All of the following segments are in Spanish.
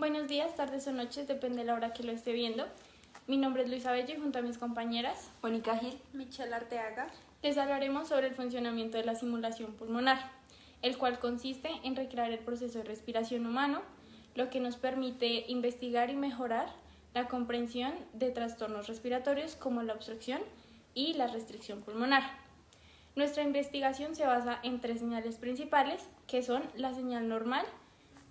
Buenos días, tardes o noches, depende de la hora que lo esté viendo. Mi nombre es Luisa Bello y junto a mis compañeras Mónica Gil, Michelle Arteaga. Les hablaremos sobre el funcionamiento de la simulación pulmonar, el cual consiste en recrear el proceso de respiración humano, lo que nos permite investigar y mejorar la comprensión de trastornos respiratorios como la obstrucción y la restricción pulmonar. Nuestra investigación se basa en tres señales principales, que son la señal normal,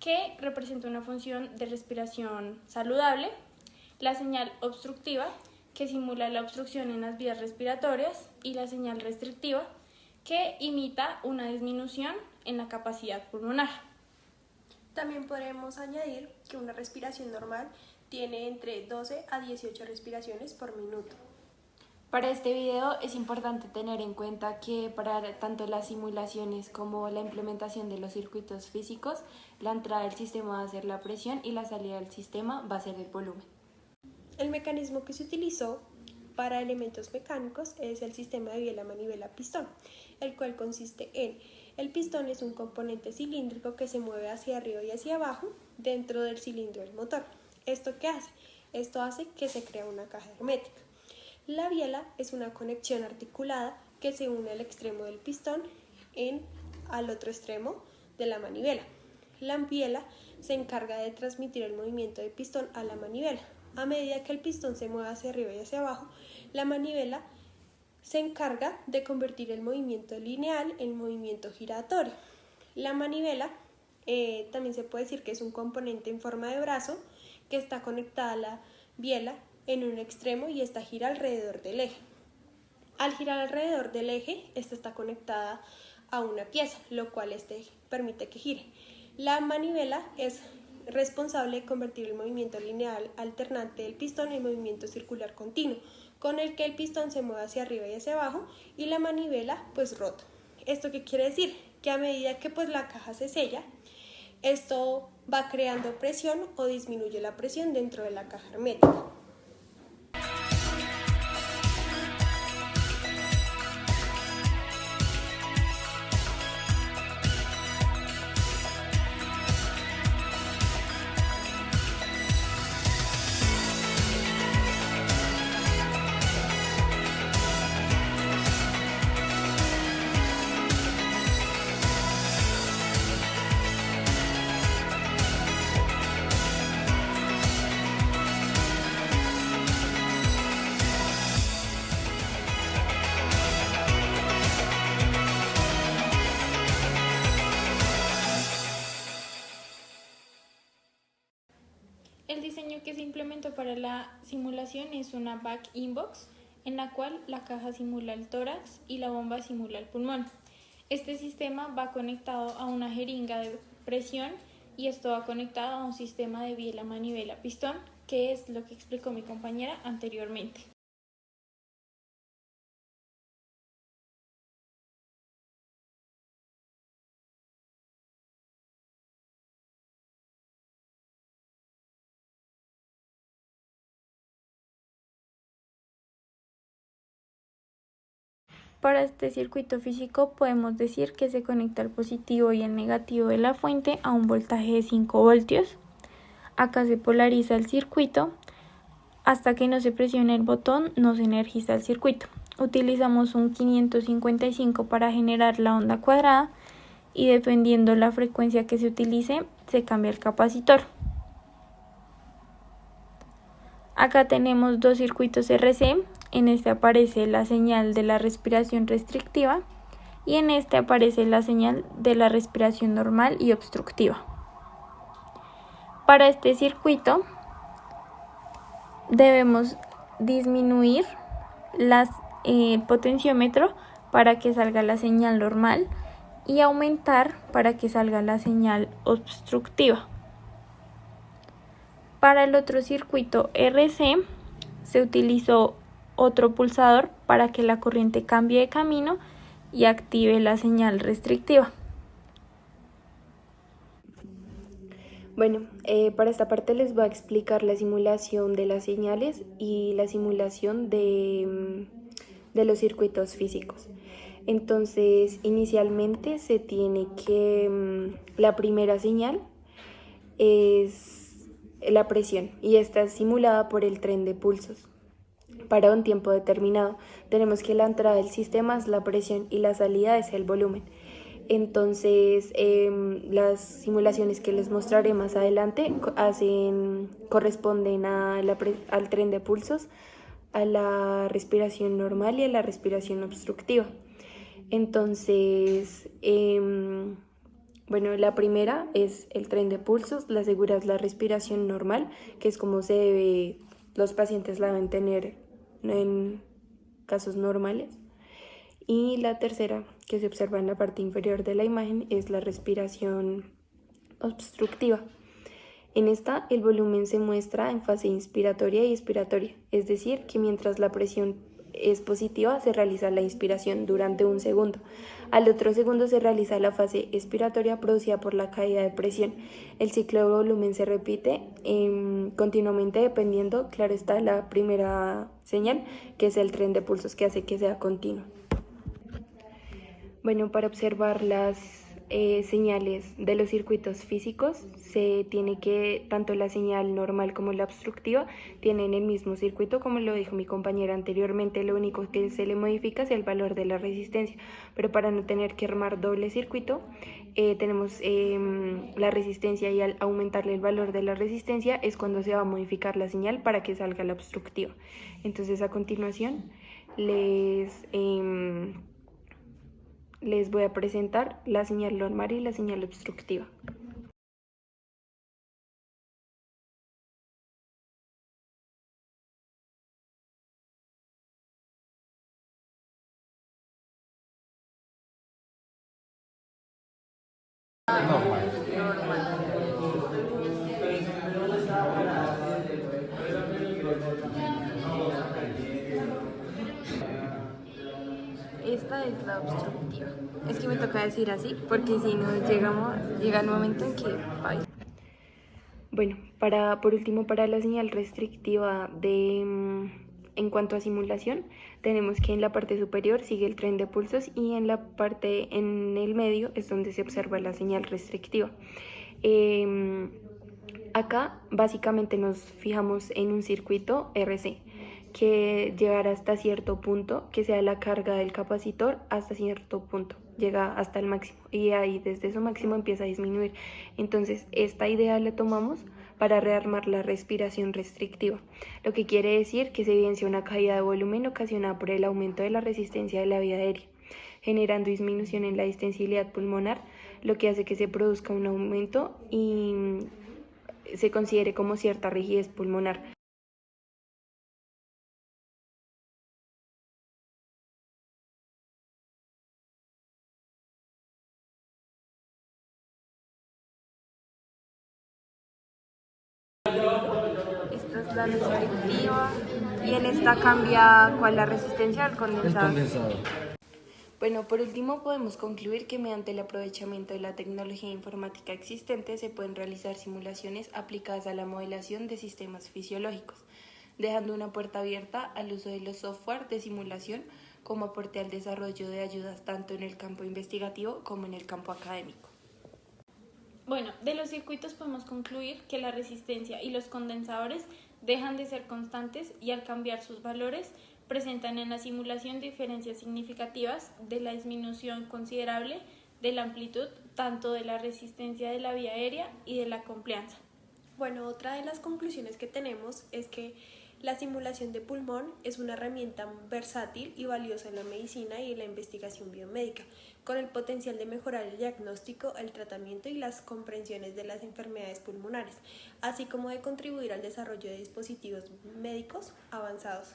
que representa una función de respiración saludable, la señal obstructiva, que simula la obstrucción en las vías respiratorias, y la señal restrictiva, que imita una disminución en la capacidad pulmonar. También podremos añadir que una respiración normal tiene entre 12 a 18 respiraciones por minuto. para este video es importante tener en cuenta que para tanto las simulaciones como la implementación de los circuitos físicos, la entrada del sistema va a ser la presión y la salida del sistema va a ser el volumen. El mecanismo que se utilizó para elementos mecánicos es el sistema de biela-manivela-pistón, el cual consiste en: el pistón es un componente cilíndrico que se mueve hacia arriba y hacia abajo dentro del cilindro del motor. ¿Esto qué hace? Esto hace que se crea una caja hermética. La biela es una conexión articulada que se une al extremo del pistón al otro extremo de la manivela. La biela se encarga de transmitir el movimiento del pistón a la manivela. A medida que el pistón se mueve hacia arriba y hacia abajo, la manivela se encarga de convertir el movimiento lineal en movimiento giratorio. La manivela también se puede decir que es un componente en forma de brazo que está conectada a la biela en un extremo y esta gira alrededor del eje. Al girar alrededor del eje, esta está conectada a una pieza, lo cual permite que gire. La manivela es responsable de convertir el movimiento lineal alternante del pistón en movimiento circular continuo, con el que el pistón se mueve hacia arriba y hacia abajo y la manivela pues rota. ¿Esto qué quiere decir? Que a medida que la caja se sella, esto va creando presión o disminuye la presión dentro de la caja hermética. El diseño que se implementó para la simulación es una back inbox, en la cual la caja simula el tórax y la bomba simula el pulmón. Este sistema va conectado a una jeringa de presión y esto va conectado a un sistema de biela-manivela-pistón, que es lo que explicó mi compañera anteriormente. Para este circuito físico podemos decir que se conecta el positivo y el negativo de la fuente a un voltaje de 5 voltios. Acá se polariza el circuito. Hasta que no se presione el botón no se energiza el circuito. Utilizamos un 555 para generar la onda cuadrada y dependiendo la frecuencia que se utilice se cambia el capacitor. Acá tenemos dos circuitos RC. En este aparece la señal de la respiración restrictiva y en este aparece la señal de la respiración normal y obstructiva. Para este circuito debemos disminuir el potenciómetro para que salga la señal normal y aumentar para que salga la señal obstructiva. Para el otro circuito RC se utilizó otro pulsador para que la corriente cambie de camino y active la señal restrictiva. Bueno, para esta parte les voy a explicar la simulación de las señales y la simulación de los circuitos físicos. Entonces, inicialmente se tiene que, la primera señal es la presión y esta es simulada por el tren de pulsos. Para un tiempo determinado, tenemos que la entrada del sistema es la presión y la salida es el volumen. Entonces, las simulaciones que les mostraré más adelante corresponden al tren de pulsos, a la respiración normal y a la respiración obstructiva. Entonces, bueno, la primera es el tren de pulsos, la segunda es la respiración normal, que es como los pacientes la deben tener en casos normales. Y la tercera, que se observa en la parte inferior de la imagen, es la respiración obstructiva. En esta, el volumen se muestra en fase inspiratoria y expiratoria, es decir, que mientras la presión es positiva, se realiza la inspiración durante 1 segundo. Al otro segundo se realiza la fase expiratoria producida por la caída de presión. El ciclo de volumen se repite continuamente dependiendo, claro está, la primera señal, que es el tren de pulsos, que hace que sea continuo. Bueno, para observar las señales de los circuitos físicos, se tiene que tanto la señal normal como la obstructiva tienen el mismo circuito, como lo dijo mi compañera anteriormente. Lo único que se le modifica es el valor de la resistencia, pero para no tener que armar doble circuito, tenemos la resistencia, y al aumentarle el valor de la resistencia es cuando se va a modificar la señal para que salga la obstructiva. Entonces, a continuación les voy a presentar la señal normal y la señal obstructiva. Esta es la obstructiva. Es que me toca decir así porque si no llega el momento en que falla. Bueno, por último, para la señal restrictiva en cuanto a simulación, tenemos que en la parte superior sigue el tren de pulsos y en el medio es donde se observa la señal restrictiva. Acá básicamente nos fijamos en un circuito RC que llegará hasta cierto punto, que sea la carga del capacitor hasta cierto punto, llega hasta el máximo y ahí desde su máximo empieza a disminuir. Entonces esta idea la tomamos para rearmar la respiración restrictiva, lo que quiere decir que se evidencia una caída de volumen ocasionada por el aumento de la resistencia de la vía aérea, generando disminución en la distensibilidad pulmonar, lo que hace que se produzca un aumento y se considere como cierta rigidez pulmonar. Esta es la restrictiva y en esta cambia ¿cuál? La resistencia al condensador. El condensador. Bueno, por último podemos concluir que mediante el aprovechamiento de la tecnología informática existente se pueden realizar simulaciones aplicadas a la modelación de sistemas fisiológicos, dejando una puerta abierta al uso de los software de simulación como aporte al desarrollo de ayudas tanto en el campo investigativo como en el campo académico. Bueno, de los circuitos podemos concluir que la resistencia y los condensadores dejan de ser constantes y al cambiar sus valores presentan en la simulación diferencias significativas de la disminución considerable de la amplitud tanto de la resistencia de la vía aérea y de la complianza. Bueno, otra de las conclusiones que tenemos es que la simulación de pulmón es una herramienta versátil y valiosa en la medicina y en la investigación biomédica, con el potencial de mejorar el diagnóstico, el tratamiento y las comprensiones de las enfermedades pulmonares, así como de contribuir al desarrollo de dispositivos médicos avanzados.